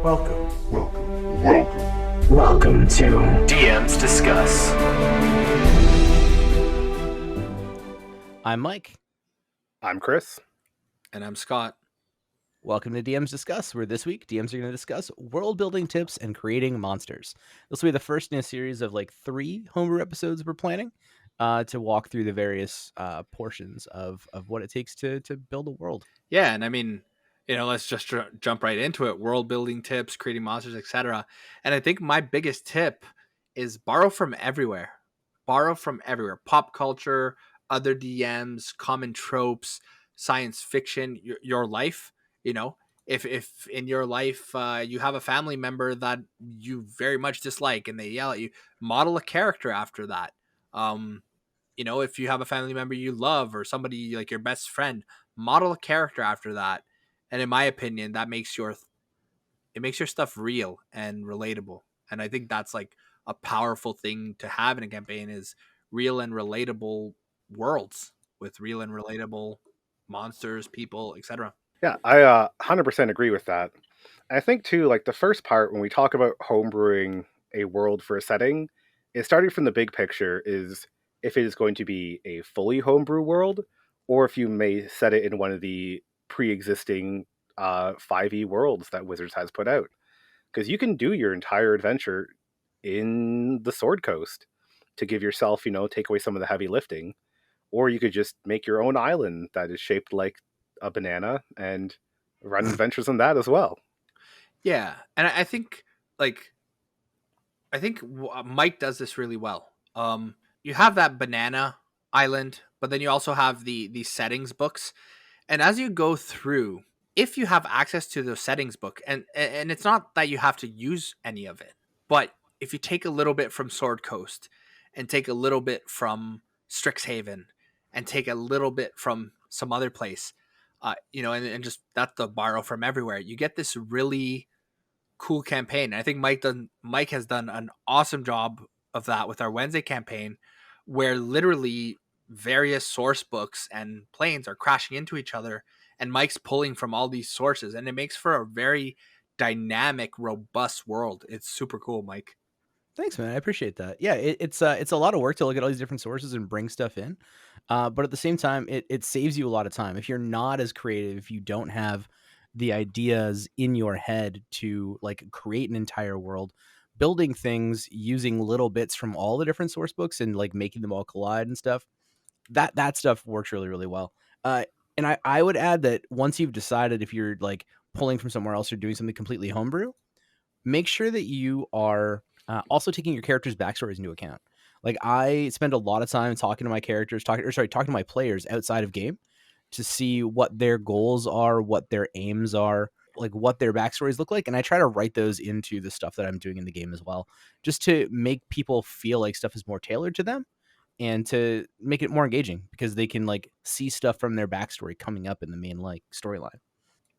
Welcome. Welcome to DMs Discuss. I'm Mike. I'm Chris. And I'm Scott. Welcome to DMs Discuss, where this week DMs are going to discuss world building tips and creating monsters. This will be the first in a series of like 3 homebrew episodes we're planning to walk through the various portions of what it takes to build a world. Yeah, and I mean, let's just jump right into it. World building tips, creating monsters, etc. And I think my biggest tip is borrow from everywhere. Borrow from everywhere. Pop culture, other DMs, common tropes, science fiction, your life. If in your life you have a family member that you very much dislike and they yell at you, model a character after that. If you have a family member you love or somebody like your best friend, model a character after that. And in my opinion, that makes your stuff real and relatable. And I think that's like a powerful thing to have in a campaign is real and relatable worlds with real and relatable monsters, people, etc. Yeah, I 100% agree with that. I think too, like the first part when we talk about homebrewing a world for a setting, is starting from the big picture is if it is going to be a fully homebrew world, or if you may set it in one of the pre-existing 5e worlds that Wizards has put out. Because you can do your entire adventure in the Sword Coast to give yourself, take away some of the heavy lifting. Or you could just make your own island that is shaped like a banana and run adventures on that as well. Yeah, and I think Mike does this really well. You have that banana island, but then you also have the settings books, and as you go through, if you have access to the settings book, and it's not that you have to use any of it, but if you take a little bit from Sword Coast and take a little bit from Strixhaven and take a little bit from some other place, and just that's the borrow from everywhere, you get this really cool campaign. I think Mike has done an awesome job of that with our Wednesday campaign, where literally various source books and planes are crashing into each other, and Mike's pulling from all these sources, and it makes for a very dynamic, robust world. It's super cool, Mike. Thanks, man. I appreciate that. Yeah, it's a lot of work to look at all these different sources and bring stuff in, but at the same time, it saves you a lot of time. If you're not as creative, if you don't have the ideas in your head to like create an entire world, building things using little bits from all the different source books and like making them all collide and stuff, that stuff works really, really well. And I would add that once you've decided if you're like pulling from somewhere else or doing something completely homebrew, make sure that you are also taking your characters' backstories into account. Like I spend a lot of time talking to my characters, talking to my players outside of game to see what their goals are, what their aims are, like what their backstories look like. And I try to write those into the stuff that I'm doing in the game as well, just to make people feel like stuff is more tailored to them and to make it more engaging because they can like see stuff from their backstory coming up in the main like storyline.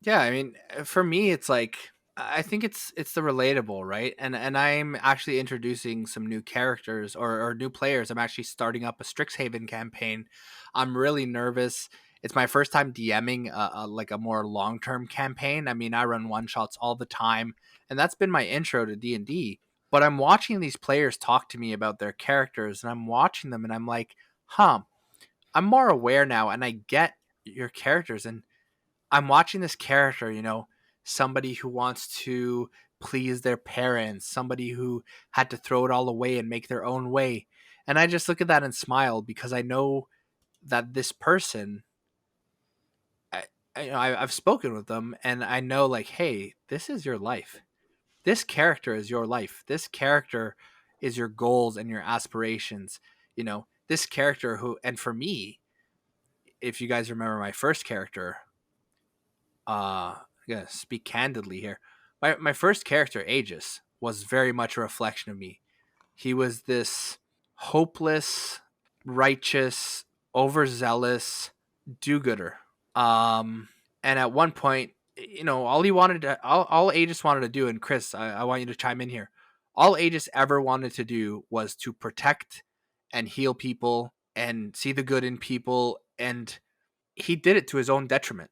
Yeah, I mean, for me, it's like I think it's the relatable, right? And I'm actually introducing some new characters or new players. I'm actually starting up a Strixhaven campaign. I'm really nervous. It's my first time DMing like a more long-term campaign. I mean, I run one-shots all the time, and that's been my intro to D&D. But I'm watching these players talk to me about their characters, and I'm watching them, and I'm like, I'm more aware now, and I get your characters, and I'm watching this character, somebody who wants to please their parents, somebody who had to throw it all away and make their own way. And I just look at that and smile because I know that this person, I've spoken with them and I know like, hey, this is your life. This character is your life. This character is your goals and your aspirations. This character and for me, if you guys remember my first character, I'm gonna speak candidly here. My first character, Aegis, was very much a reflection of me. He was this hopeless, righteous, overzealous do-gooder. And at one point, all Aegis wanted to do, and Chris, I want you to chime in here. All Aegis ever wanted to do was to protect and heal people and see the good in people, and he did it to his own detriment.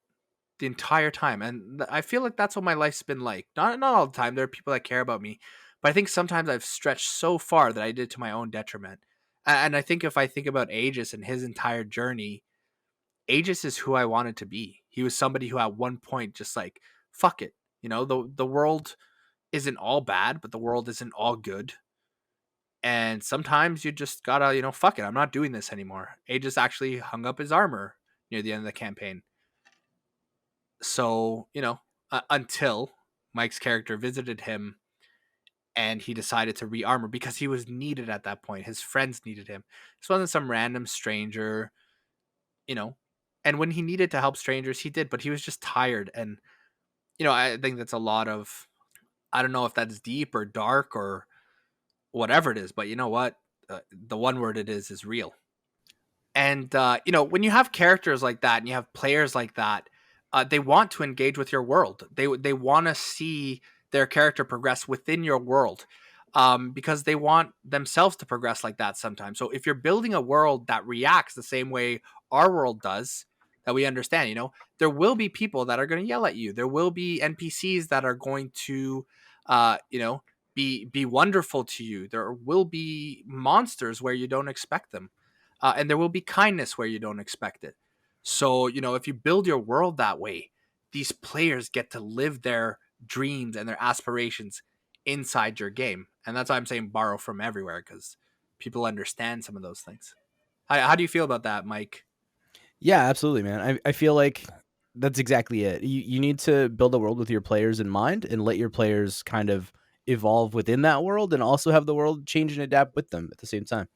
the entire time. And I feel like that's what my life's been like. Not all the time. There are people that care about me, but I think sometimes I've stretched so far that I did to my own detriment. And I think if I think about Aegis and his entire journey, Aegis is who I wanted to be. He was somebody who at one point just like, fuck it. You know, the world isn't all bad, but the world isn't all good. And sometimes you just gotta, fuck it. I'm not doing this anymore. Aegis actually hung up his armor near the end of the campaign. So, until Mike's character visited him and he decided to re-armor because he was needed at that point. His friends needed him. This wasn't some random stranger, you know. And when he needed to help strangers, he did, but he was just tired. And, I think that's a lot of, I don't know if that's deep or dark or whatever it is, but you know what? The one word it is real. And, when you have characters like that and you have players like that, they want to engage with your world. They want to see their character progress within your world, because they want themselves to progress like that sometimes. So if you're building a world that reacts the same way our world does, that we understand, there will be people that are going to yell at you. There will be NPCs that are going to, be wonderful to you. There will be monsters where you don't expect them. And there will be kindness where you don't expect it. So, if you build your world that way, these players get to live their dreams and their aspirations inside your game. And that's why I'm saying borrow from everywhere, because people understand some of those things. How do you feel about that, Mike? Yeah, absolutely, man. I feel like that's exactly it. You need to build a world with your players in mind and let your players kind of evolve within that world and also have the world change and adapt with them at the same time.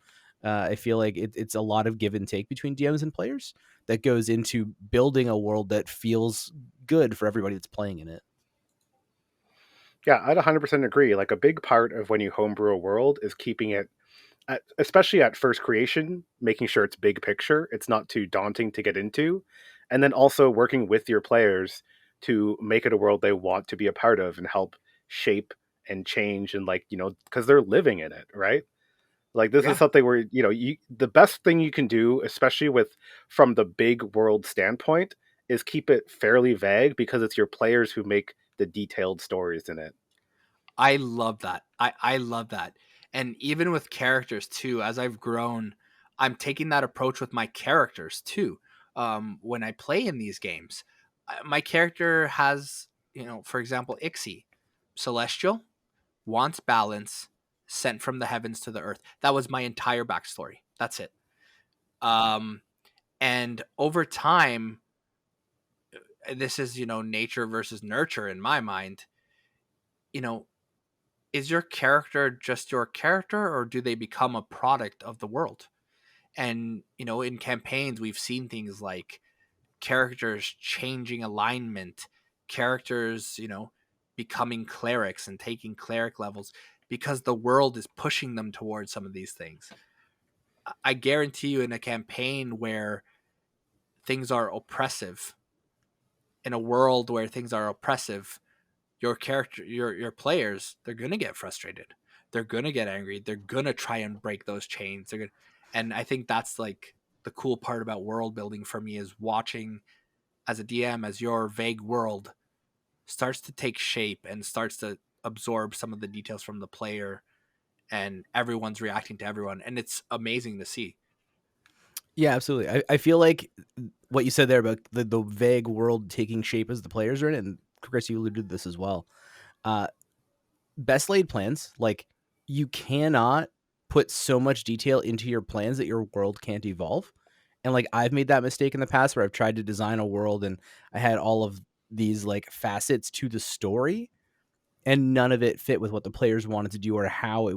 I feel like it's a lot of give and take between DMs and players that goes into building a world that feels good for everybody that's playing in it. Yeah, I'd 100% agree. Like a big part of when you homebrew a world is keeping it, especially at first creation, making sure it's big picture. It's not too daunting to get into. And then also working with your players to make it a world they want to be a part of and help shape and change and because they're living in it, right? Like this Yeah. is something where, the best thing you can do, especially from the big world standpoint, is keep it fairly vague because it's your players who make the detailed stories in it. I love that. I love that. And even with characters too, as I've grown, I'm taking that approach with my characters too. When I play in these games, my character has, for example, Ixie, celestial, wants balance, sent from the heavens to the earth. That was my entire backstory. That's it. Um, and over time, this is, nature versus nurture in my mind. You know, is your character just your character, or do they become a product of the world? And in campaigns we've seen things like characters changing alignment, characters becoming clerics and taking cleric levels because the world is pushing them towards some of these things. I guarantee you, in a campaign where things are oppressive, in a world where things are oppressive, your character, your players, they're gonna get frustrated, they're gonna get angry, they're gonna try and break those chains. And I think that's like the cool part about world building for me, is watching as a DM as your vague world starts to take shape and starts to absorb some of the details from the player, and everyone's reacting to everyone, and it's amazing to see. Yeah, absolutely. I feel like what you said there about the vague world taking shape as the players are in it, and Chris, you alluded to this as well. Uh, Best laid plans, like you cannot put so much detail into your plans that your world can't evolve. And like I've made that mistake in the past where I've tried to design a world and I had all of these like facets to the story and none of it fit with what the players wanted to do or how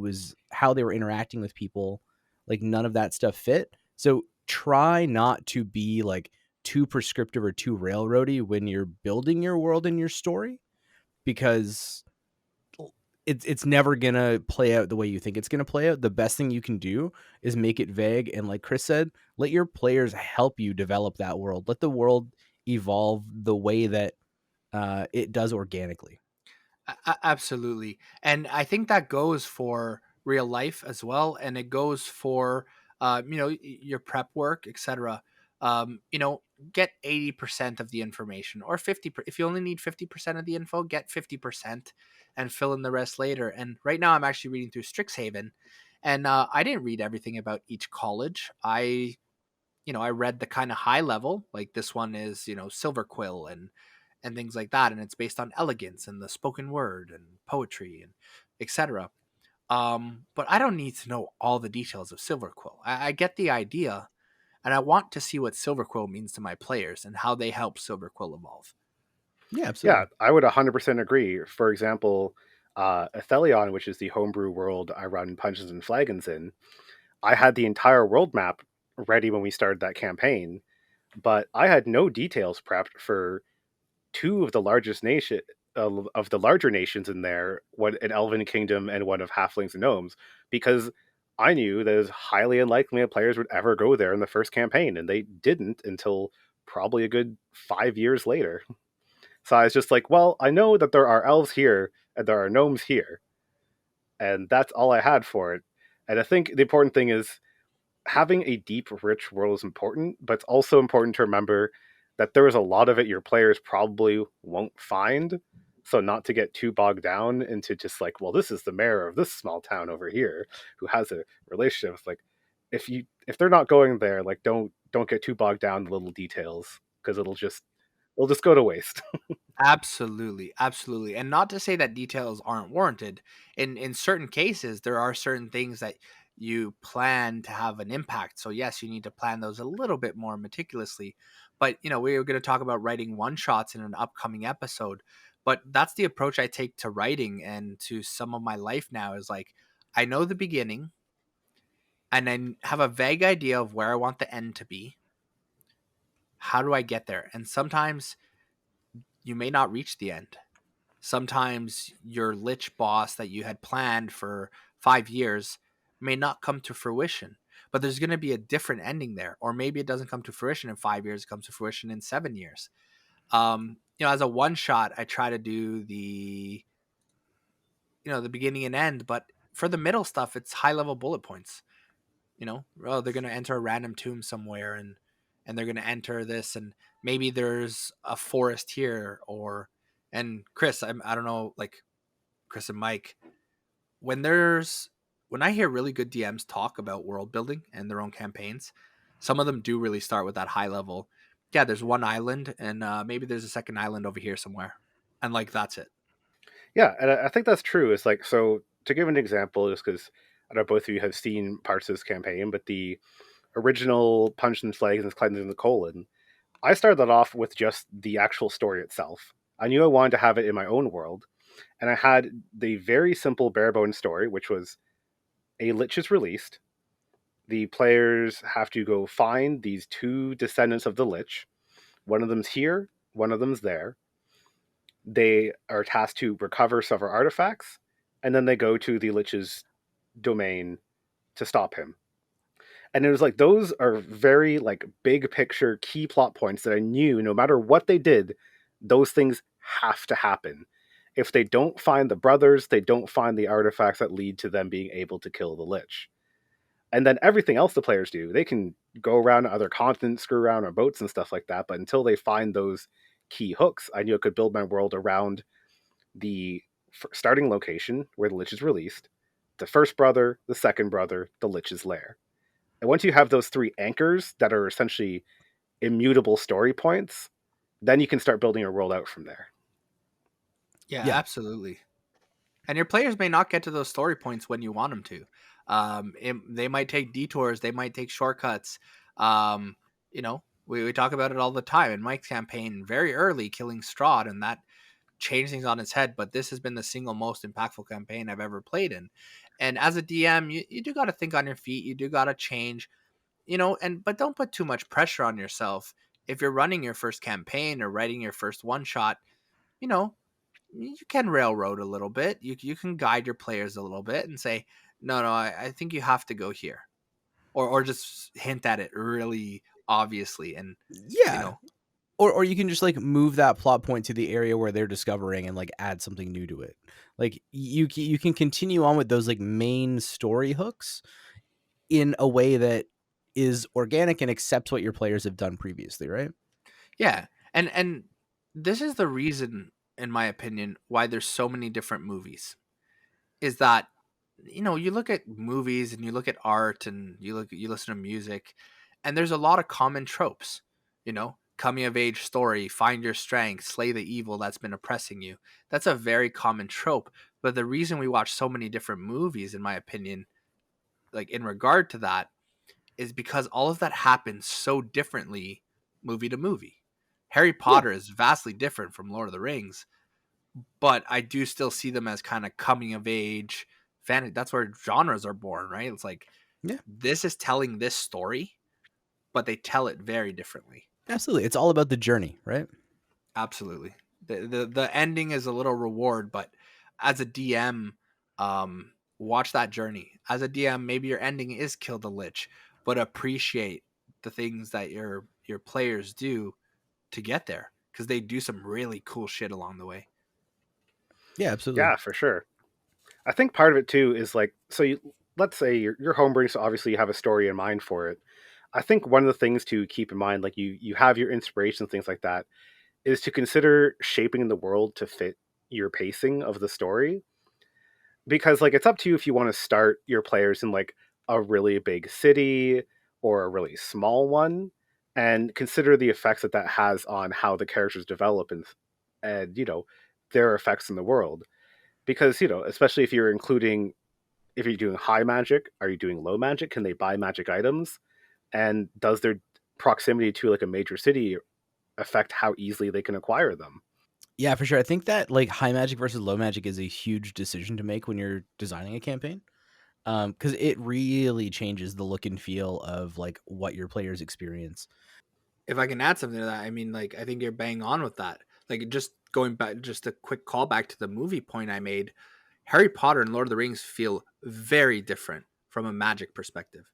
they were interacting with people. Like none of that stuff fit. So try not to be like too prescriptive or too railroady when you're building your world and your story, because it's never gonna play out the way you think it's gonna play out. The best thing you can do is make it vague, and like Chris said, let your players help you develop that world. Let the world evolve the way that it does organically. Absolutely. And I think that goes for real life as well, and it goes for your prep work, etc. get 80% of the information, or 50. If you only need 50% of the info, get 50% and fill in the rest later. And right now I'm actually reading through Strixhaven, and I didn't read everything about each college. I read the kind of high level, like this one is, Silver Quill and things like that, and it's based on elegance and the spoken word and poetry and etc. But I don't need to know all the details of Silver Quill. I get the idea, and I want to see what Silver Quill means to my players and how they help Silver Quill evolve. Yeah, Yeah, absolutely. I would 100% agree. For example, Athelion, which is the homebrew world I run Punches and Flagons in, I had the entire world map ready when we started that campaign, but I had no details prepped for two of the largest nation of the larger nations in there, one an elven kingdom and one of halflings and gnomes, because I knew that it was highly unlikely that players would ever go there in the first campaign, and they didn't until probably a good 5 years later. So I was just like, well, I know that there are elves here and there are gnomes here, and that's all I had for it. And I think the important thing is having a deep, rich world is important, but it's also important to remember that there is a lot of it your players probably won't find. So not to get too bogged down into just like, well, this is the mayor of this small town over here who has a relationship. It's like if they're not going there, like don't get too bogged down in the little details because it'll just go to waste. Absolutely, absolutely. And not to say that details aren't warranted. In certain cases, there are certain things that you plan to have an impact. So yes, you need to plan those a little bit more meticulously. But we were going to talk about writing one shots in an upcoming episode. But that's the approach I take to writing and to some of my life now is like I know the beginning and then have a vague idea of where I want the end to be. How do I get there? And sometimes you may not reach the end. Sometimes your lich boss that you had planned for 5 years may not come to fruition, but there's going to be a different ending there. Or maybe it doesn't come to fruition in 5 years, it comes to fruition in 7 years. As a one shot, I try to do the beginning and end, but for the middle stuff, it's high level bullet points. They're going to enter a random tomb somewhere and they're going to enter this, and maybe there's a forest here, and Chris, I don't know, like Chris and Mike, when I hear really good DMs talk about world building and their own campaigns, some of them do really start with that high level. Yeah, there's one island, and maybe there's a second island over here somewhere, and like that's it. Yeah, and I think that's true. It's like, so to give an example, just because I know both of you have seen parts of this campaign, but the original Punch and Flags and Cleansing the Colon, I started that off with just the actual story itself. I knew I wanted to have it in my own world, and I had the very simple bare bones story, which was a lich is released. The players have to go find these two descendants of the lich. One of them's here, one of them's there. They are tasked to recover several artifacts, and then they go to the lich's domain to stop him. And it was like those are very like big picture key plot points that I knew no matter what they did, those things have to happen. If they don't find the brothers, they don't find the artifacts that lead to them being able to kill the lich. And then everything else the players do, they can go around to other continents, screw around on boats and stuff like that. But until they find those key hooks, I knew I could build my world around the starting location where the lich is released, the first brother, the second brother, the lich's lair. And once you have those three anchors that are essentially immutable story points, then you can start building your world out from there. Yeah, Yeah. absolutely. And your players may not get to those story points when you want them to. They might take detours. They might take shortcuts. Um, we talk about it all the time. In Mike's campaign, very early, killing Strahd, and that changed things on its head. But this has been the single most impactful campaign I've ever played in. And as a DM, you do got to think on your feet. You do got to change, but don't put too much pressure on yourself. If you're running your first campaign or writing your first one shot, you know, you can railroad a little bit. You can guide your players a little bit and say, no, I think you have to go here, or just hint at it really obviously, and you Yeah. know, Or you can just like move that plot point to the area where they're discovering and like add something new to it. Like you can continue on with those like main story hooks in a way that is organic and accepts what your players have done previously, right? Yeah, and this is the reason, in my opinion, why there's so many different movies. Is that, you look at movies and you look at art and you listen to music, and there's a lot of common tropes. Coming of age story, find your strength, slay the evil that's been oppressing you. That's a very common trope. But the reason we watch so many different movies, in my opinion, like in regard to that, is because all of that happens so differently movie to movie. Harry Yeah, Potter is vastly different from Lord of the Rings, but I do still see them as kind of coming of age fantasy. That's where genres are born, right? It's like yeah, this is telling this story, but they tell it very differently. absolutely. It's all about the journey, right? Absolutely. The ending is a little reward, but as a DM, watch that journey. As a DM, maybe your ending is kill the lich, but appreciate the things that your players do to get there, because they do some really cool shit along the way. Yeah, absolutely. Yeah, for sure. I think part of it too is like, so let's say you're homebrewing, so obviously you have a story in mind for it. I think one of the things to keep in mind, like you have your inspirations, things like that, is to consider shaping the world to fit your pacing of the story. Because like it's up to you if you want to start your players in like a really big city or a really small one, and consider the effects that that has on how the characters develop and their effects in the world. Because especially if you're doing high magic, are you doing low magic? Can they buy magic items? And does their proximity to like a major city affect how easily they can acquire them? Yeah, for sure. I think that like high magic versus low magic is a huge decision to make when you're designing a campaign. Because it really changes the look and feel of like what your players experience. If I can add something to that, I mean, like, I think you're bang on with that. Like, just going back, just a quick callback to the movie point I made. Harry Potter and Lord of the Rings feel very different from a magic perspective.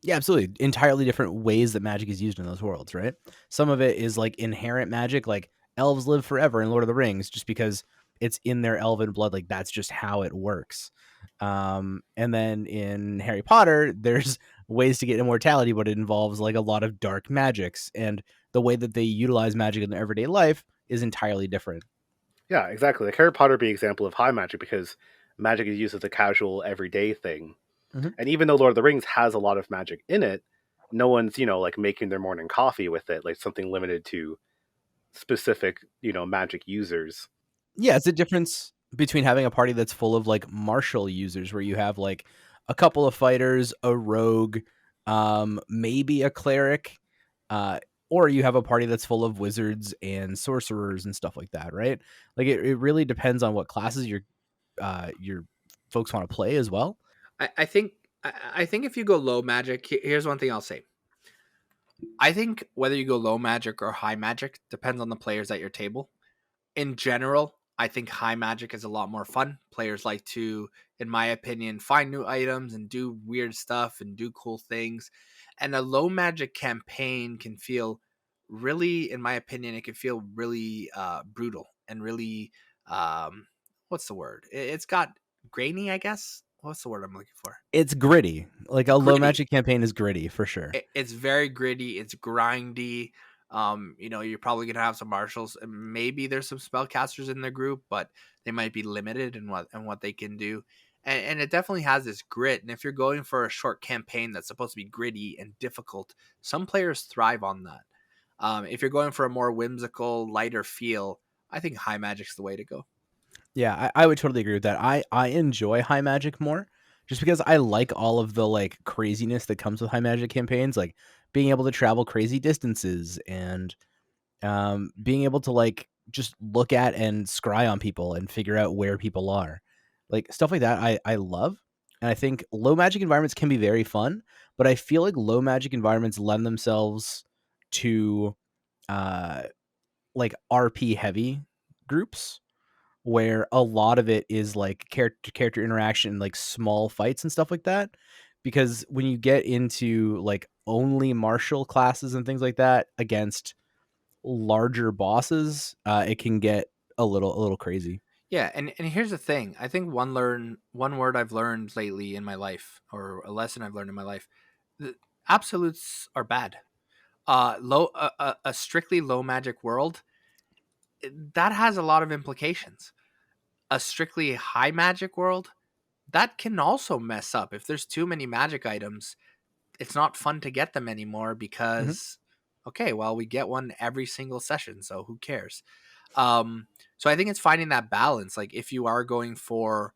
Yeah, absolutely. Entirely different ways that magic is used in those worlds, right? Some of it is like inherent magic, like elves live forever in Lord of the Rings, just because it's in their elven blood. Like that's just how it works. And then in Harry Potter, there's ways to get immortality, but it involves like a lot of dark magics, and the way that they utilize magic in their everyday life is entirely different. Yeah, exactly. Like Harry Potter would be an example of high magic because magic is used as a casual everyday thing. Mhm. And even though Lord of the Rings has a lot of magic in it, no one's, like making their morning coffee with it, like something limited to specific, magic users. Yeah, it's a difference between having a party that's full of like martial users where you have like a couple of fighters, a rogue, maybe a cleric, uh, or you have a party that's full of wizards and sorcerers and stuff like that, right? Like it really depends on what classes your folks want to play as well. I think I think if you go low magic, here's one thing I'll say. I think whether you go low magic or high magic depends on the players at your table. In general, I think high magic is a lot more fun. Players like to, in my opinion, find new items and do weird stuff and do cool things. And a low magic campaign can feel really, in my opinion, it can feel really brutal and really, what's the word? It's got grainy, I guess. What's the word I'm looking for? It's gritty. Like a low Gritty. magic campaign is gritty for sure. It's very gritty. It's grindy. You're probably gonna have some marshals, and maybe there's some spellcasters in the group, but they might be limited in what they can do. And it definitely has this grit. And if you're going for a short campaign that's supposed to be gritty and difficult, some players thrive on that. If you're going for a more whimsical, lighter feel, I think high magic's the way to go. Yeah, I would totally agree with that. I enjoy high magic more just because I like all of the like craziness that comes with high magic campaigns, like being able to travel crazy distances and being able to like just look at and scry on people and figure out where people are. Like stuff like that I love. And I think low magic environments can be very fun, but I feel like low magic environments lend themselves to uh like RP heavy groups where a lot of it is like character interaction, like small fights and stuff like that. Because when you get into like only martial classes and things like that against larger bosses, it can get a little crazy. Yeah, and here's the thing. I think one word I've learned lately in my life, or a lesson I've learned in my life, the absolutes are bad. A strictly low magic world, that has a lot of implications. A strictly high magic world, that can also mess up. If there's too many magic items, it's not fun to get them anymore Hmm. because, okay, well, we get one every single session, so who cares? So I think it's finding that balance. Like if you are going for,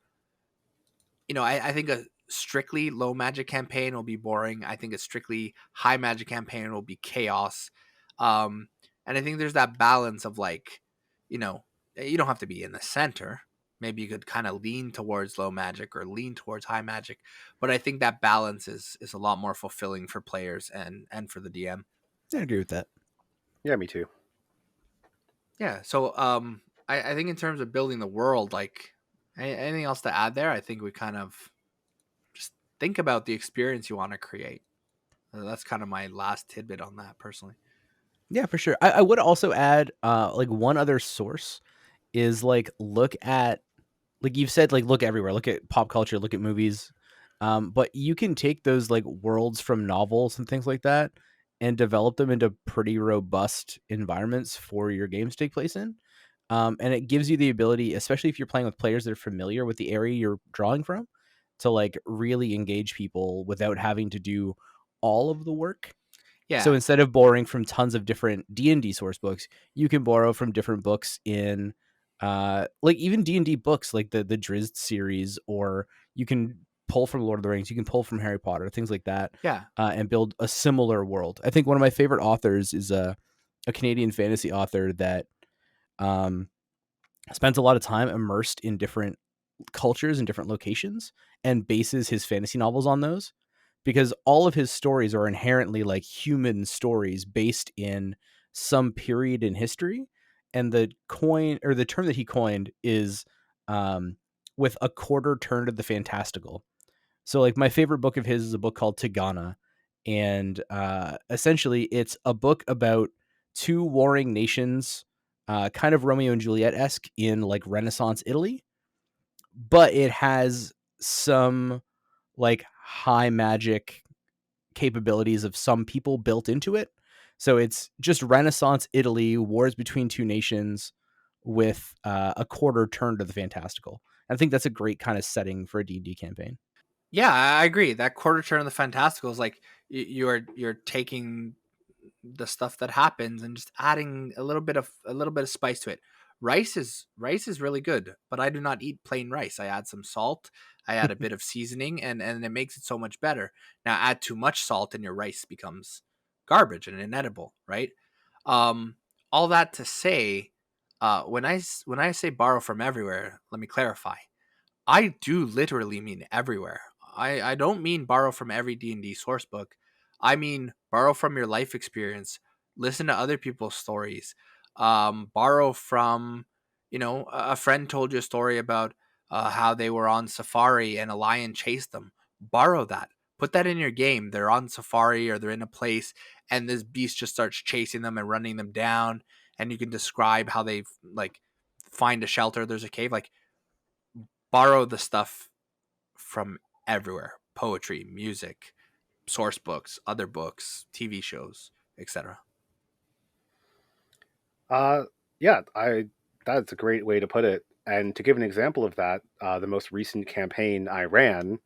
I think a strictly low magic campaign will be boring. I think a strictly high magic campaign will be chaos. Um, and I think there's that balance of like, you know, you don't have to be in the center. Maybe you could kind of lean towards low magic or lean towards high magic, but I think that balance is a lot more fulfilling for players and for the DM. I agree with that. Yeah, me too. Yeah. So I think in terms of building the world, like anything else to add there, I think we kind of just think about the experience you want to create. That's kind of my last tidbit on that personally. Yeah, for sure. I would also add like one other source is like look at, like you've said, like look everywhere, look at pop culture, look at movies. But you can take those like worlds from novels and things like that and develop them into pretty robust environments for your games to take place in. And it gives you the ability, especially if you're playing with players that are familiar with the area you're drawing from, to like really engage people without having to do all of the work. So Yeah. instead of borrowing from tons of different D&D source books, you can borrow from different books in like even D&D books like the Drizzt series, or you can pull from Lord of the Rings, you can pull from Harry Potter, things like that, Yeah. and build a similar world. I think one of my favorite authors is a Canadian fantasy author that um, spends a lot of time immersed in different cultures and different locations and bases his fantasy novels on those, because all of his stories are inherently like human stories based in some period in history. And the coin, or the term that he coined, is um, with a quarter turn to the fantastical. So like my favorite book of his is a book called Tigana, and essentially it's a book about two warring nations, kind of Romeo and Juliet esque in like Renaissance Italy, but it has some like high magic capabilities of some people built into it. So it's just Renaissance Italy, wars between two nations with a quarter turn to the fantastical. I think that's a great kind of setting for a D&D campaign. Yeah, I agree. That quarter turn of the fantastical is like you're taking the stuff that happens and just adding a little bit of spice to it. Rice is really good, but I do not eat plain rice. I add some salt, I add a bit of seasoning, and it makes it so much better. Now add too much salt and your rice becomes garbage and inedible, right? Um, all that to say, when I say borrow from everywhere, let me clarify. I do literally mean everywhere. I don't mean borrow from every D&D source book. I mean borrow from your life experience. Listen to other people's stories. Borrow from, a friend told you a story about how they were on safari and a lion chased them. Borrow that. Put that in your game. They're on safari or they're in a place and this beast just starts chasing them and running them down. And you can describe how they like find a shelter. There's a cave. Like borrow the stuff from everywhere: poetry, music, source books, other books, TV shows, etc. Uh, yeah, that's a great way to put it. And to give an example of that, the most recent campaign I ran,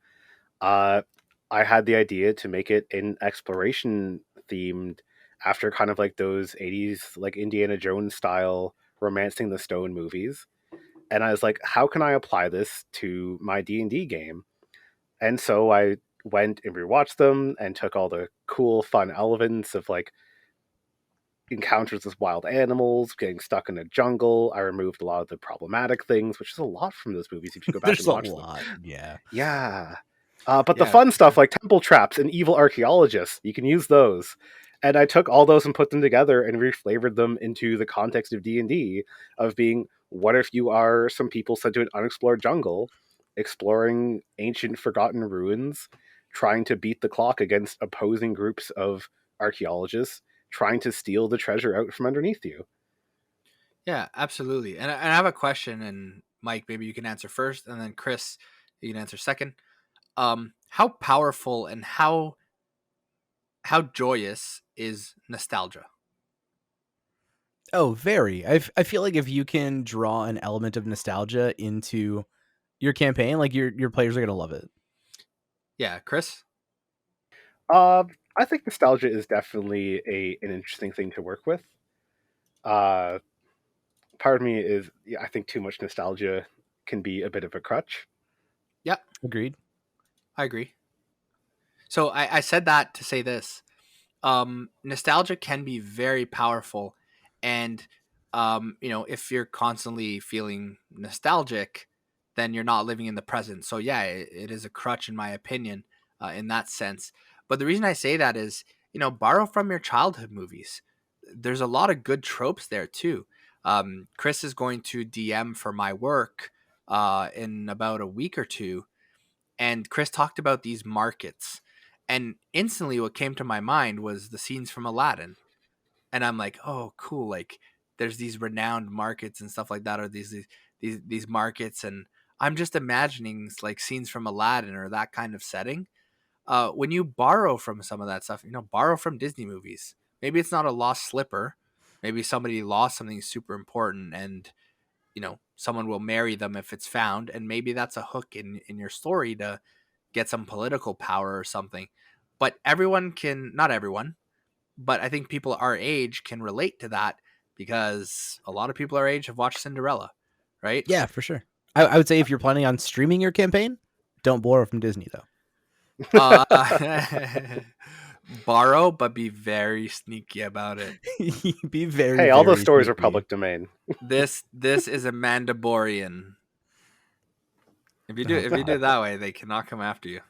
uh, I had the idea to make it in exploration themed, after kind of like those 80s like Indiana Jones style romancing the stone movies. And I was like, how can I apply this to my D&D game? And so I went and rewatched them and took all the cool fun elements of like encounters with wild animals, getting stuck in a jungle. I removed a lot of the problematic things, which is a lot from those movies if you go back There's and a watch them. lot. Yeah. Yeah. But the Yeah, fun for stuff sure. like temple traps and evil archaeologists, you can use those. And I took all those and put them together and reflavored them into the context of D&D, of being, what if you are some people sent to an unexplored jungle, exploring ancient forgotten ruins, trying to beat the clock against opposing groups of archaeologists, trying to steal the treasure out from underneath you. Yeah, absolutely. And I have a question, and Mike, maybe you can answer first, and then Chris, you can answer second. How powerful and how joyous is nostalgia? Oh, very. I feel like if you can draw an element of nostalgia into your campaign, like your players are gonna love it. Yeah, Chris? I think nostalgia is definitely an interesting thing to work with. Uh, Part of me is, yeah, I think too much nostalgia can be a bit of a crutch. Yeah, Agreed. I agree. So I said that to say this. Nostalgia can be very powerful, and if you're constantly feeling nostalgic, then you're not living in the present. So yeah, it is a crutch in my opinion, in that sense. But the reason I say that is, borrow from your childhood movies. There's a lot of good tropes there too. Chris is going to DM for my work in about a week or two, and Chris talked about these markets. And instantly what came to my mind was the scenes from Aladdin. And I'm like, "Oh, cool. Like there's these renowned markets and stuff like that, or these markets." And I'm just imagining like scenes from Aladdin or that kind of setting. When you borrow from some of that stuff, borrow from Disney movies. Maybe it's not a lost slipper. Maybe somebody lost something super important, and someone will marry them if it's found, and maybe that's a hook in your story to get some political power or something. But everyone can, not everyone, but I think people our age can relate to that, because a lot of people our age have watched Cinderella, right? Yeah, for sure. I would say if you're planning on streaming your campaign, don't borrow from Disney though. Uh, borrow, but be very sneaky about it. Be very. Hey, all those very stories are sneaky. public domain. This is a Mandalorian. If you do Oh, if you do God. it that way, they cannot come after you.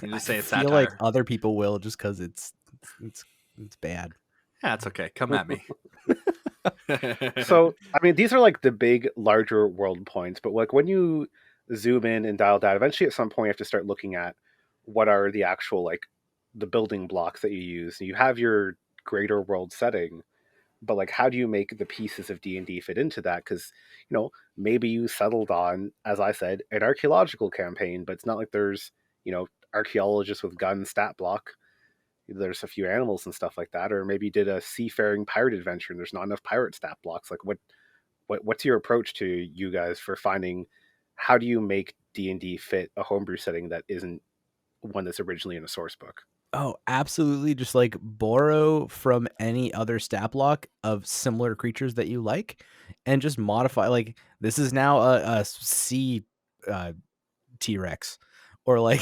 You just say I it's feel like satire. other people will just because it's bad. Yeah, it's okay. Come at me. So, I mean, these are like the big, larger world points, but like when you zoom in and dial down, eventually at some point you have to start looking at what are the actual, like, the building blocks that you use. You have your greater world setting, but like, how do you make the pieces of D&D fit into that? Because, maybe you settled on, as I said, an archaeological campaign, but it's not like there's, archaeologists with guns stat block. There's a few animals and stuff like that, or maybe you did a seafaring pirate adventure and there's not enough pirate stat blocks. Like, what's your approach to you guys for finding how do you make D&D fit a homebrew setting that isn't one that's originally in a source book? Oh, absolutely. Just like borrow from any other stat block of similar creatures that you like and just modify. Like, this is now a sea uh, T-Rex, or like,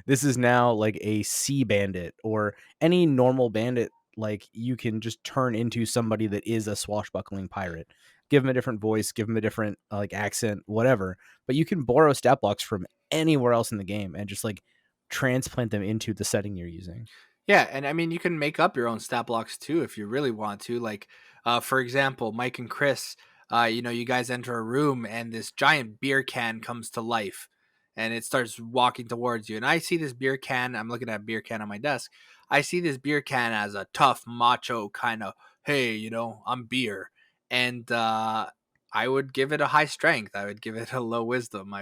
this is now like a sea bandit, or any normal bandit. Like, you can just turn into somebody that is a swashbuckling pirate. Give them a different voice, give them a different like accent, whatever. But you can borrow stat blocks from anywhere else in the game and just like transplant them into the setting you're using. Yeah, and I mean you can make up your own stat blocks too if you really want to. Like, for example, Mike and Chris, you guys enter a room and this giant beer can comes to life, and it starts walking towards you. And I see this beer can. I'm looking at a beer can on my desk. I see this beer can as a tough, macho kind of, hey, I'm beer, and I would give it a high strength. I would give it a low wisdom.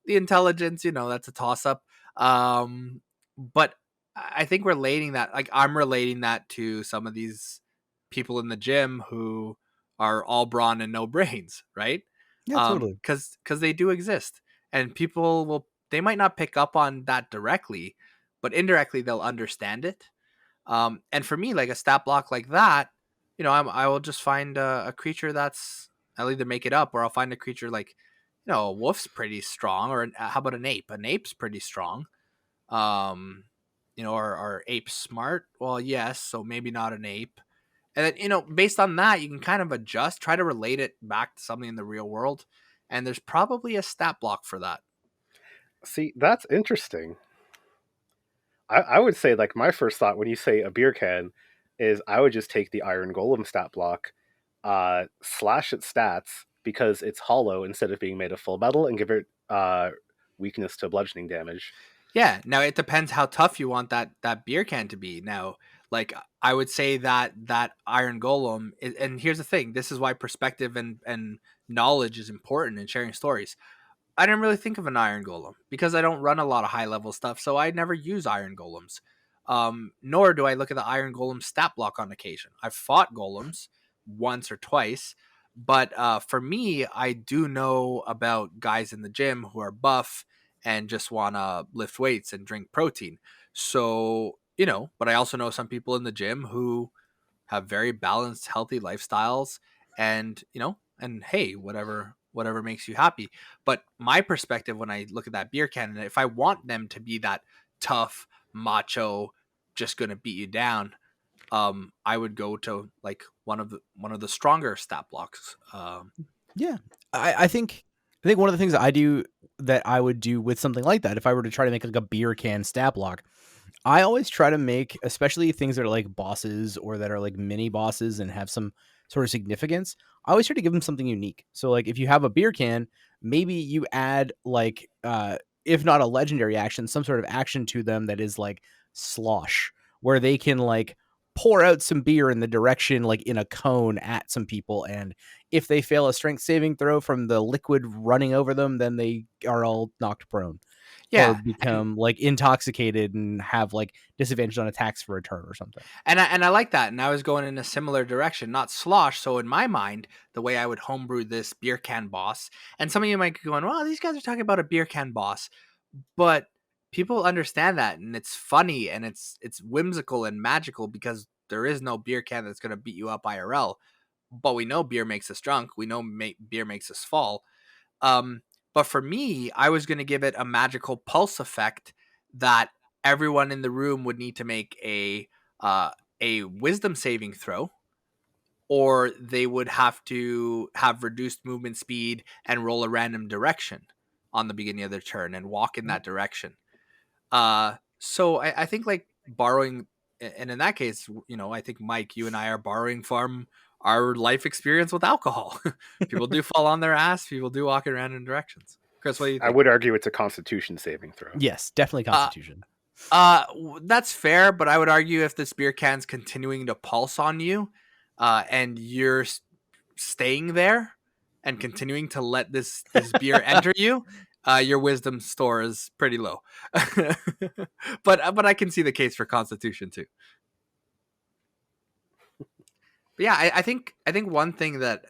The intelligence, that's a toss up. But I think relating that, like I'm relating that to some of these people in the gym who are all brawn and no brains, right? Yeah, totally. Because they do exist, and they might not pick up on that directly, but indirectly they'll understand it. And for me, like a stat block like that, I will just find a creature I'll either make it up, or I'll find a creature like, a wolf's pretty strong, or how about an ape? An ape's pretty strong. Are apes smart? Well, yes, so maybe not an ape. And then, based on that, you can kind of adjust, try to relate it back to something in the real world. And there's probably a stat block for that. See, that's interesting. I would say, like, my first thought when you say a beer can is I would just take the Iron Golem stat block, slash its stats because it's hollow instead of being made of full metal, and give it weakness to bludgeoning damage. Yeah. Now it depends how tough you want that beer can to be. Now, like I would say that Iron Golem, and here's the thing: this is why perspective and knowledge is important in sharing stories. I didn't really think of an Iron Golem because I don't run a lot of high level stuff, so I never use Iron Golems. Nor do I look at the Iron Golem stat block on occasion. I've fought golems once or twice, but for me, I do know about guys in the gym who are buff and just want to lift weights and drink protein. So, but I also know some people in the gym who have very balanced, healthy lifestyles, and and hey, whatever makes you happy. But my perspective when I look at that beer can, if I want them to be that tough, macho, just gonna beat you down, I would go to like one of the stronger stat blocks. Yeah, I think one of the things that I would do with something like that, if I were to try to make like a beer can stat block, I always try to make, especially things that are like bosses or that are like mini bosses and have some sort of significance, I always try to give them something unique. So like if you have a beer can, maybe you add like if not a legendary action, some sort of action to them that is like slosh, where they can like pour out some beer in the direction, like in a cone at some people, and if they fail a strength saving throw from the liquid running over them, then they are all knocked prone or Yeah, become like intoxicated and have like disadvantage on attacks for a turn or something. and I like that, and I was going in a similar direction, not slosh. So in my mind, the way I would homebrew this beer can boss, and some of you might be going, "Well, these guys are talking about a beer can boss," but people understand that, and it's funny, and it's whimsical and magical because there is no beer can that's going to beat you up IRL. But we know beer makes us drunk. We know beer makes us fall. Um, but for me, I was going to give it a magical pulse effect that everyone in the room would need to make a wisdom saving throw, or they would have to have reduced movement speed and roll a random direction on the beginning of their turn and walk in that direction. So I think like borrowing, and in that case, I think Mike, you and I are borrowing from our life experience with alcohol. People do fall on their ass. People do walk in random directions. Chris, what do you I think? would argue it's a Constitution saving throw. Yes, definitely Constitution. That's fair, but I would argue if this beer can's continuing to pulse on you, and you're staying there and continuing to let this beer enter you, your wisdom score is pretty low. But I can see the case for Constitution too. But yeah, I think one thing that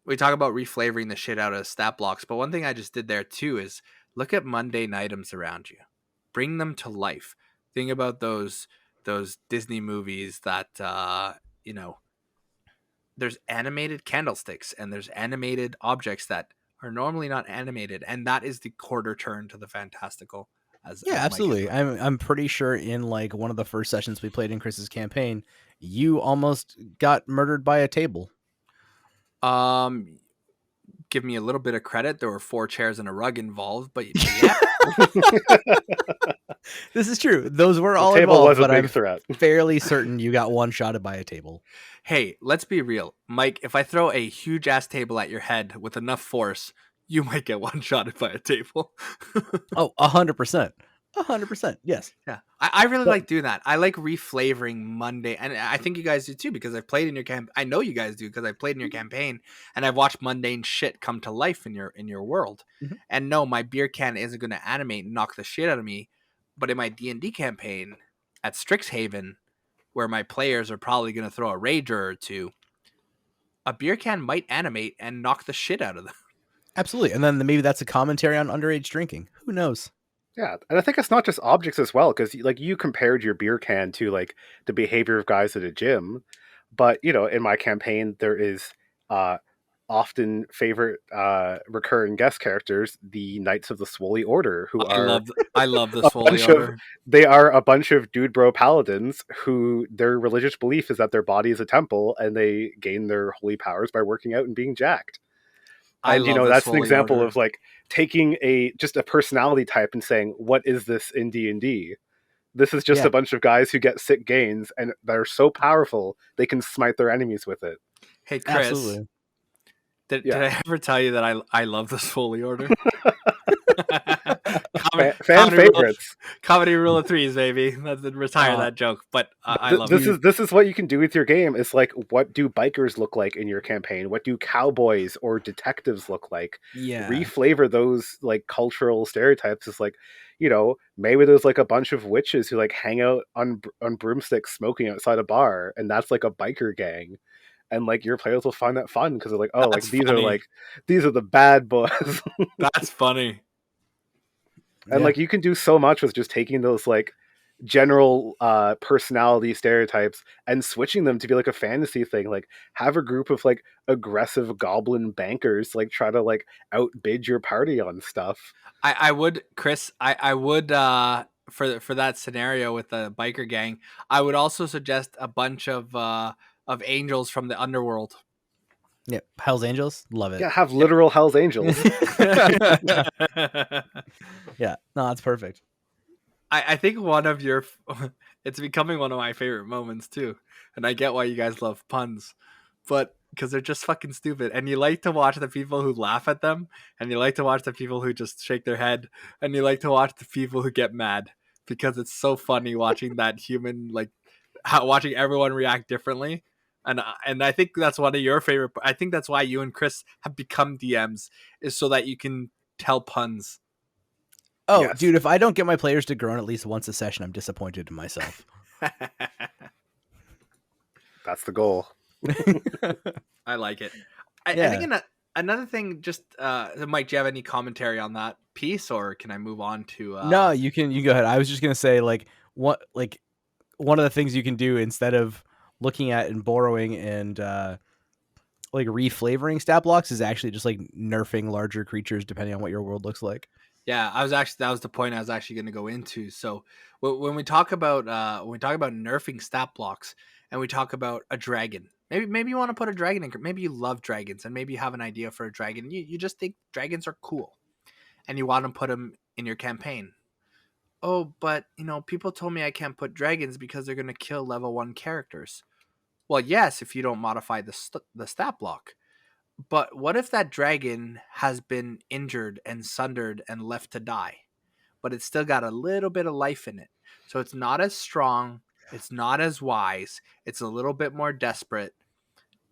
we talk about reflavoring the shit out of stat blocks, but one thing I just did there too is look at mundane items around you, bring them to life. Think about those Disney movies that there's animated candlesticks and there's animated objects that are normally not animated, and that is the quarter turn to the fantastical. Yeah, as Mike absolutely. has put. I'm pretty sure in like one of the first sessions we played in Chris's campaign, you almost got murdered by a table. Give me a little bit of credit. There were 4 chairs and a rug involved, but yeah. This is true. Those were all table involved, was a but big I'm threat. fairly certain you got one-shotted by a table. Hey, let's be real. Mike, if I throw a huge ass table at your head with enough force, you might get one-shotted by a table. Oh, 100%. 100%. Yes. Yeah. I really like doing that. I like reflavoring Monday, and I think you guys do too, because I've played in your camp. I know you guys do because I've played in your campaign, and I've watched mundane shit come to life in your world. Mhm. And no, my beer can isn't going to animate and knock the shit out of me, but in my D&D campaign at Strixhaven, where my players are probably going to throw a rager or two, a beer can might animate and knock the shit out of them. Absolutely. And then maybe that's a commentary on underage drinking. Who knows? Yeah, and I think it's not just objects as well, because like you compared your beer can to like the behavior of guys at a gym, but in my campaign there is often favorite recurring guest characters, the Knights of the Swoley Order, who I love the a Swoley bunch Order. they are a bunch of dude bro paladins who their religious belief is that their body is a temple and they gain their holy powers by working out and being jacked. And that's an example of like taking just a personality type and saying, what is this in D&D? This is just a bunch of guys who get sick gains and they're so powerful they can smite their enemies with it. Hey Chris, Absolutely. did I ever tell you that I love the Swoley Order? Fan Comedy rule of- favorites. Comedy rule of threes, baby. Let's retire that joke. But I love it. This is what you can do with your game. It's like, what do bikers look like in your campaign? What do cowboys or detectives look like? Yeah. Reflavor those like cultural stereotypes. It's like, maybe there's like a bunch of witches who like hang out on broomsticks smoking outside a bar, and that's like a biker gang. And like your players will find that fun because they're like, oh, That's like these funny. are the bad boys. That's funny. And like you can do so much with just taking those like general personality stereotypes and switching them to be like a fantasy thing. Like have a group of like aggressive goblin bankers like try to like outbid your party on stuff. I would, Chris. I would for that scenario with the biker gang. I would also suggest a bunch of angels from the underworld. Yeah, Hell's Angels, love it. Yeah, have literal Hell's Angels. Yeah, no, that's perfect. I think one of your it's becoming one of my favorite moments too, and I get why you guys love puns, but because they're just fucking stupid, and you like to watch the people who laugh at them, and you like to watch the people who just shake their head, and you like to watch the people who get mad because it's so funny watching that human watching everyone react differently. And I think that's one of your favorite. I think that's why you and Chris have become DMs, is so that you can tell puns. Oh, Yes. dude, if I don't get my players to groan at least once a session, I'm disappointed in myself. That's the goal. I like it. Yeah. I think another thing, just Mike, do you have any commentary on that piece, or can I move on to? No, you can go ahead. I was just gonna say one of the things you can do instead of looking at and borrowing and reflavoring stat blocks is actually just like nerfing larger creatures depending on what your world looks like. Yeah, that was the point I was actually going to go into. So when we talk about nerfing stat blocks, and we talk about a dragon, maybe you want to put a dragon in. Maybe you love dragons, and maybe you have an idea for a dragon. You just think dragons are cool, and you want to put them in your campaign. Oh, but people told me I can't put dragons because they're going to kill level 1 characters. Well, yes, if you don't modify the stat block. But what if that dragon has been injured and sundered and left to die, but it's still got a little bit of life in it? So it's not as strong, it's not as wise, it's a little bit more desperate.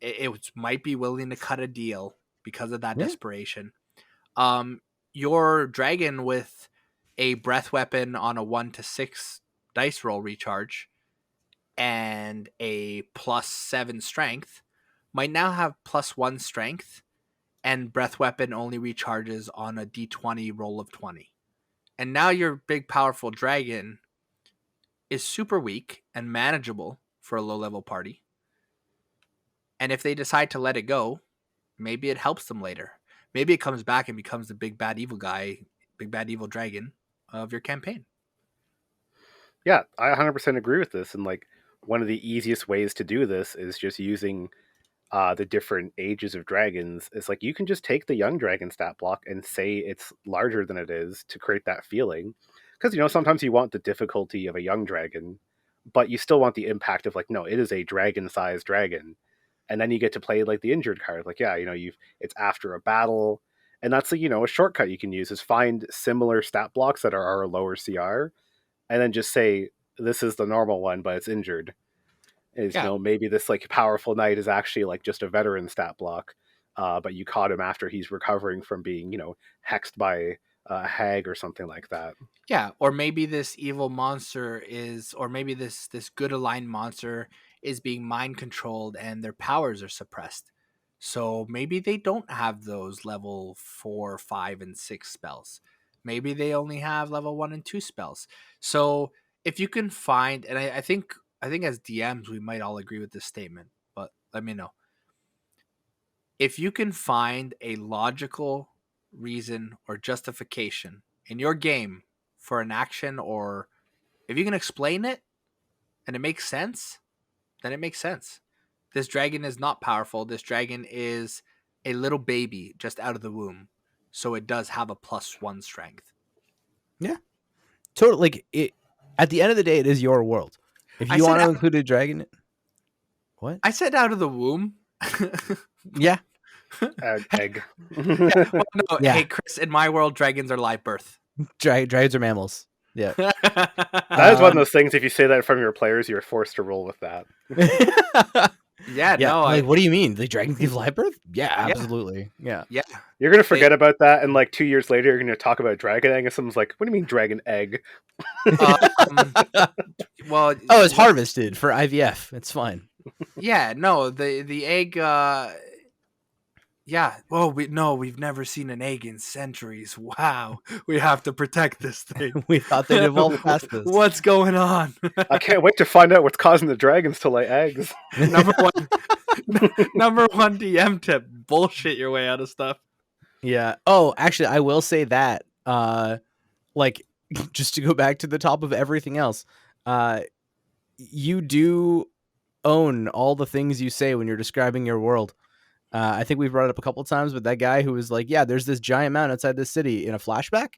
It might be willing to cut a deal because of that desperation. Your dragon with a breath weapon on a 1 to 6 dice roll recharge and a +7 strength might now have +1 strength, and breath weapon only recharges on a d20 roll of 20. And now your big powerful dragon is super weak and manageable for a low level party. And if they decide to let it go, maybe it helps them later. Maybe it comes back and becomes the big bad evil guy, big bad evil dragon of your campaign. Yeah, I 100% agree with this. And like one of the easiest ways to do this is just using the different ages of dragons. It's like you can just take the young dragon stat block and say it's larger than it is to create that feeling. Because, sometimes you want the difficulty of a young dragon, but you still want the impact of like, no, it is a dragon-sized dragon. And then you get to play like the injured card. Like, yeah, it's after a battle. And that's a shortcut you can use is find similar stat blocks that are lower CR and then just say, this is the normal one, but it's injured. Maybe this like powerful knight is actually like just a veteran stat block, but you caught him after he's recovering from being hexed by a hag or something like that. Yeah, or maybe this evil monster or maybe this good aligned monster is being mind controlled and their powers are suppressed. So maybe they don't have those level 4, 5, and 6 spells. Maybe they only have level 1 and 2 spells. So if you can find, and I think as DMs we might all agree with this statement, but let me know. If you can find a logical reason or justification in your game for an action, or if you can explain it and it makes sense, then it makes sense. This dragon is not powerful. This dragon is a little baby just out of the womb. So it does have a +1 strength. Yeah. Totally. Like it, at the end of the day, it is your world. If you want to include a dragon, what? I said out of the womb. Yeah. Egg. Yeah, well, no, Yeah. Hey, Chris, in my world, dragons are live birth. Dragons are mammals. Yeah. That is one of those things. If you say that in front of your players, you're forced to roll with that. Yeah, Yeah. no, Like, what do you mean? The dragons give live birth? Yeah, Yeah. absolutely. Yeah. yeah. You're gonna forget about that, and like 2 years later, you're gonna talk about dragon egg, and someone's like, "What do you mean dragon egg?" Um, well, Oh, it's harvested for IVF. It's fine. yeah, no, the egg. Yeah. Well, we've never seen an egg in centuries. Wow, we have to protect this thing. We thought they'd evolve past this. What's going on? I can't wait to find out what's causing the dragons to lay eggs. number one DM tip: bullshit your way out of stuff. Yeah. Oh, actually, I will say that. Like, just to go back to the top of everything else, you do own all the things you say when you're describing your world. I think we've brought it up a couple of times, but that guy who was like, "Yeah, there's this giant mountain outside this city," in a flashback.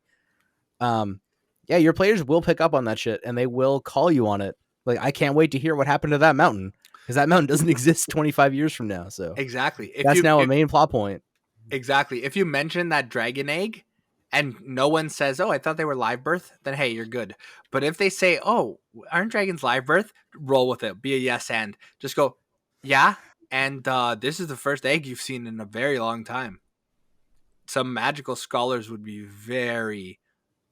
Yeah, your players will pick up on that shit and they will call you on it. Like, I can't wait to hear what happened to that mountain, because that mountain doesn't exist 25 years from now. So Exactly. that's now a main plot point. Exactly. If you mention that dragon egg and no one says, "Oh, I thought they were live birth," then hey, you're good. But if they say, "Oh, aren't dragons live birth?" roll with it. Be a yes and. Just go, "Yeah, and this is the first egg you've seen in a very long time." Some magical scholars would be very,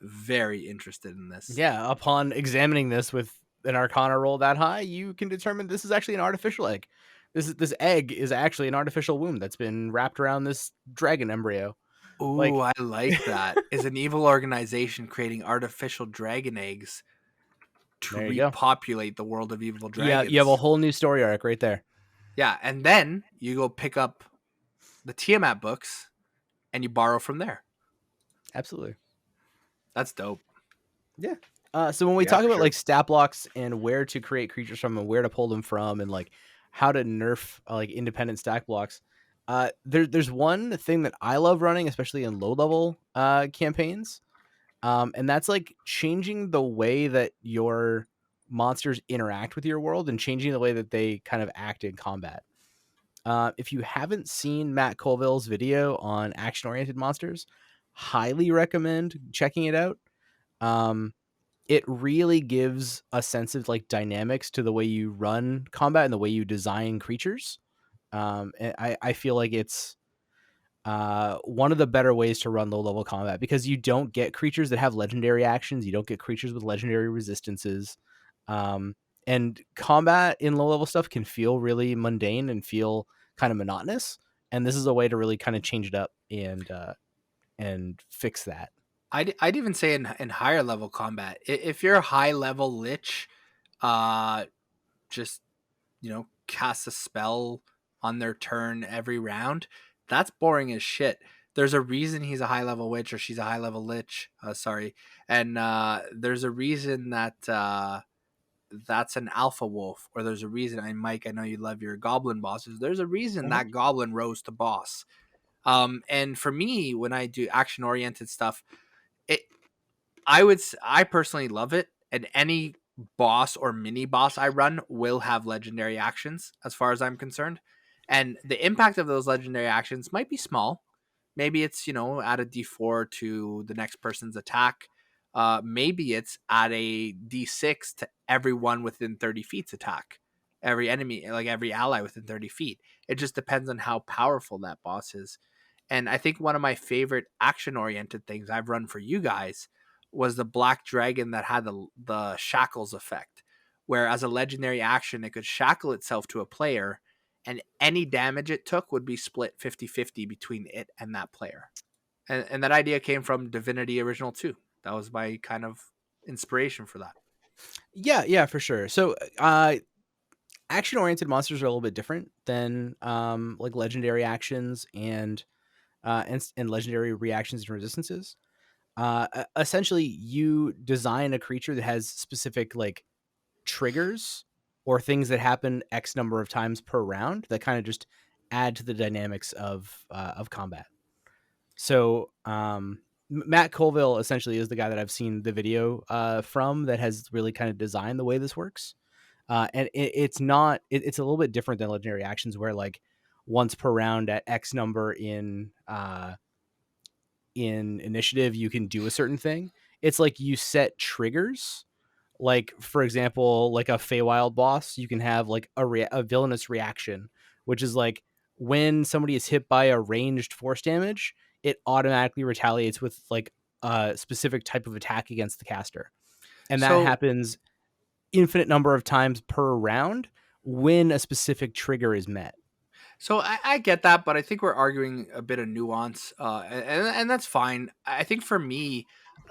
very interested in this. Yeah, upon examining this with an Arcana roll that high, you can determine this is actually an artificial egg. This egg is actually an artificial womb that's been wrapped around this dragon embryo. Ooh, Like- I like that. Is an evil organization creating artificial dragon eggs to There you go. repopulate the world of evil Yeah, dragons. you have a whole new story arc right there. Yeah, and then you go pick up the Tiamat books and you borrow from there. Absolutely. That's dope. So when we Yeah, talk for about sure. like stat blocks and where to create creatures from and where to pull them from and like how to nerf like independent stack blocks, there's one thing that I love running, especially in low level campaigns, and that's like changing the way that your monsters interact with your world and changing the way that they kind of act in combat. If you haven't seen Matt Colville's video on action-oriented monsters, highly recommend checking it out. It really gives a sense of like dynamics to the way you run combat and the way you design creatures. And I feel like it's one of the better ways to run low level combat, because you don't get creatures that have legendary actions. You don't get creatures with legendary resistances. And combat in low level stuff can feel really mundane and feel kind of monotonous. And this is a way to really kind of change it up and fix that. I'd even say in higher level combat, if you're a high level lich, just cast a spell on their turn every round, that's boring as shit. There's a reason he's a high level witch or she's a high level lich. And there's a reason that that's an alpha wolf, or there's a reason. Mike, I know you love your goblin bosses. There's a reason that goblin rose to boss. And for me, when I do action oriented stuff, I personally love it, and any boss or mini boss I run will have legendary actions as far as I'm concerned. And the impact of those legendary actions might be small. Maybe it's, add a D4 to the next person's attack. Maybe it's add a D6 to everyone within 30 feet's attack. Every enemy, like every ally within 30 feet. It just depends on how powerful that boss is. And I think one of my favorite action-oriented things I've run for you guys was the black dragon that had the shackles effect, where as a legendary action, it could shackle itself to a player, and any damage it took would be split 50-50 between it and that player. And that idea came from Divinity Original 2. That was my kind of inspiration for that. Yeah, for sure. So action-oriented monsters are a little bit different than like legendary actions and legendary reactions and resistances. Essentially, you design a creature that has specific like triggers or things that happen X number of times per round that kind of just add to the dynamics of combat. So Matt Colville essentially is the guy that I've seen the video from that has really kind of designed the way this works. And it's a little bit different than legendary actions, where like once per round at X number in in initiative you can do a certain thing. It's like you set triggers. Like, for example, like a Feywild boss, you can have like a villainous reaction, which is like when somebody is hit by a ranged force damage, it automatically retaliates with like a specific type of attack against the caster. And that So happens infinite number of times per round when a specific trigger is met. So I get that, but I think we're arguing a bit of nuance, and that's fine. I think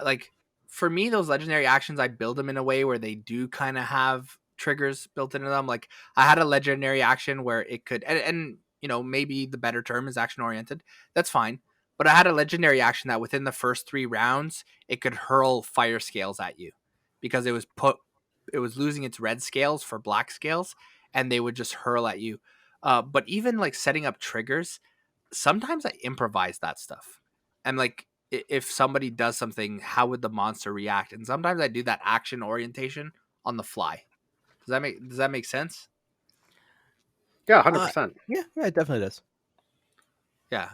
like for me, those legendary actions, I build them in a way where they do kind of have triggers built into them. Like I had a legendary action where it could, and maybe the better term is action oriented. That's fine. But I had a legendary action that within the first 3 rounds, it could hurl fire scales at you because it was losing its red scales for black scales, and they would just hurl at you. But even like setting up triggers, sometimes I improvise that stuff. And like if somebody does something, how would the monster react? And sometimes I do that action orientation on the fly. Does that make sense? Yeah, 100%. Yeah, it definitely does. Yeah.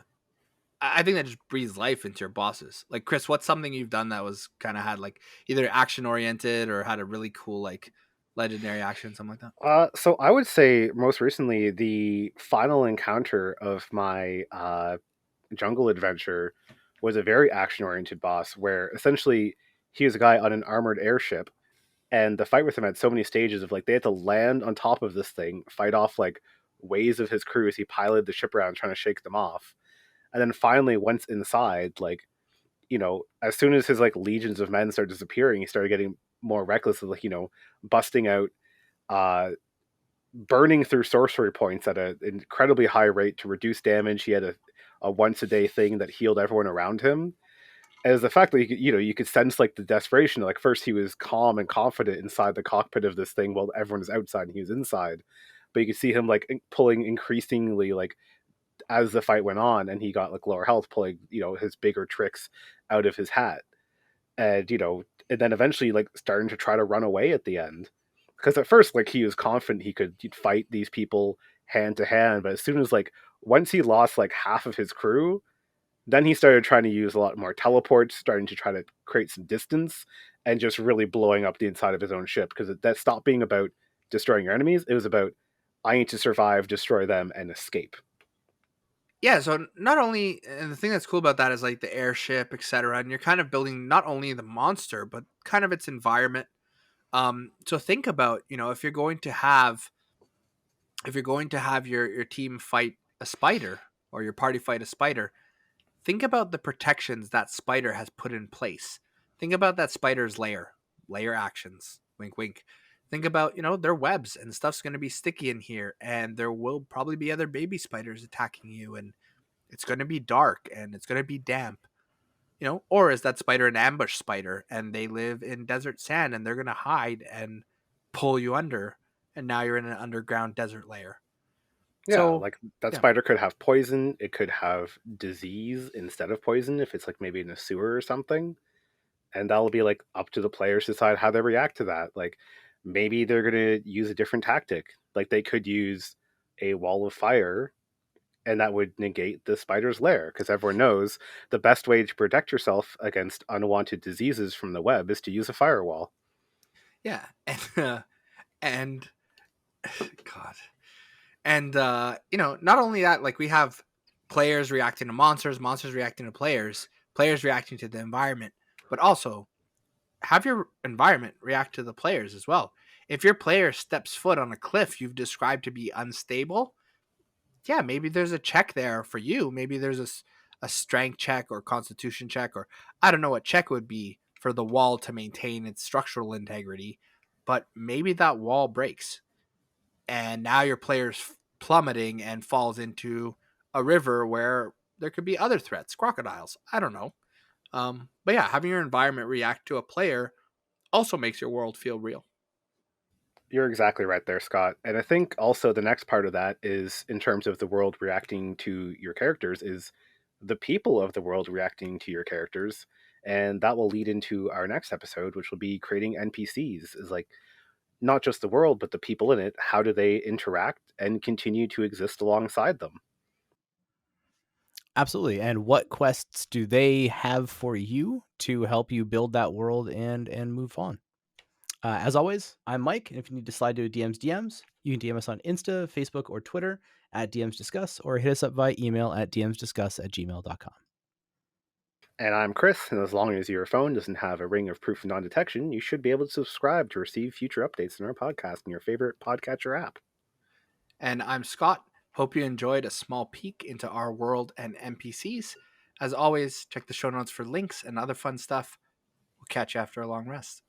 I think that just breathes life into your bosses. Like Chris, what's something you've done that was kind of had like either action oriented or had a really cool like legendary action, something like that? So I would say most recently the final encounter of my jungle adventure was a very action-oriented boss where essentially he was a guy on an armored airship, and the fight with him had so many stages of like they had to land on top of this thing, fight off like waves of his crew as he piloted the ship around trying to shake them off. And then finally once inside, like, as soon as his like legions of men started disappearing, he started getting more reckless of like, busting out uh burning through sorcery points at an incredibly high rate to reduce damage. He had a once a day thing that healed everyone around him. As the fact that you could sense like the desperation. Like first he was calm and confident inside the cockpit of this thing while everyone was outside and he was inside. But you could see him like pulling increasingly like as the fight went on, and he got like lower health, pulling his bigger tricks out of his hat, and and then eventually like starting to try to run away at the end. Because at first like he was confident he'd fight these people hand to hand, but as soon as like once he lost like half of his crew, then he started trying to use a lot more teleports, starting to try to create some distance, and just really blowing up the inside of his own ship. Because that stopped being about destroying your enemies. It was about, I need to survive, destroy them, and escape. Yeah, so not only, and the thing that's cool about that is like the airship, etc., and you're kind of building not only the monster but kind of its environment. So think about, if you're going to have your team fight a spider or your party fight a spider, think about the protections that spider has put in place. Think about that spider's layer actions. Wink, wink. Think about, their webs and stuff's going to be sticky in here, and there will probably be other baby spiders attacking you, and it's going to be dark and it's going to be damp. Or is that spider an ambush spider and they live in desert sand and they're going to hide and pull you under, and now you're in an underground desert layer. Yeah, So, like that yeah. spider could have poison. It could have disease instead of poison if it's like maybe in a sewer or something. And that'll be like up to the players to decide how they react to that. Like maybe they're gonna use a different tactic. Like they could use a wall of fire, and that would negate the spider's lair, because everyone knows the best way to protect yourself against unwanted diseases from the web is to use a firewall. Yeah. And God. And not only that, like we have players reacting to monsters, monsters reacting to players, players reacting to the environment, but also have your environment react to the players as well. If your player steps foot on a cliff you've described to be unstable, yeah, maybe there's a check there for you. Maybe there's a strength check or constitution check, or I don't know what check would be for the wall to maintain its structural integrity, but maybe that wall breaks and now your player's plummeting and falls into a river where there could be other threats, crocodiles. I don't know. But yeah, having your environment react to a player also makes your world feel real. You're exactly right there, Scott. And I think also the next part of that is in terms of the world reacting to your characters is the people of the world reacting to your characters. And that will lead into our next episode, which will be creating NPCs. Is like not just the world, but the people in it. How do they interact and continue to exist alongside them? Absolutely. And what quests do they have for you to help you build that world and move on? As always, I'm Mike, and if you need to slide to a DMs, you can DM us on Insta, Facebook, or Twitter at DMs Discuss, or hit us up via email at dmsdiscuss@gmail.com. And I'm Chris, and as long as your phone doesn't have a ring of proof of non-detection, you should be able to subscribe to receive future updates in our podcast in your favorite podcatcher app. And I'm Scott. Hope you enjoyed a small peek into our world and NPCs. As always, check the show notes for links and other fun stuff. We'll catch you after a long rest.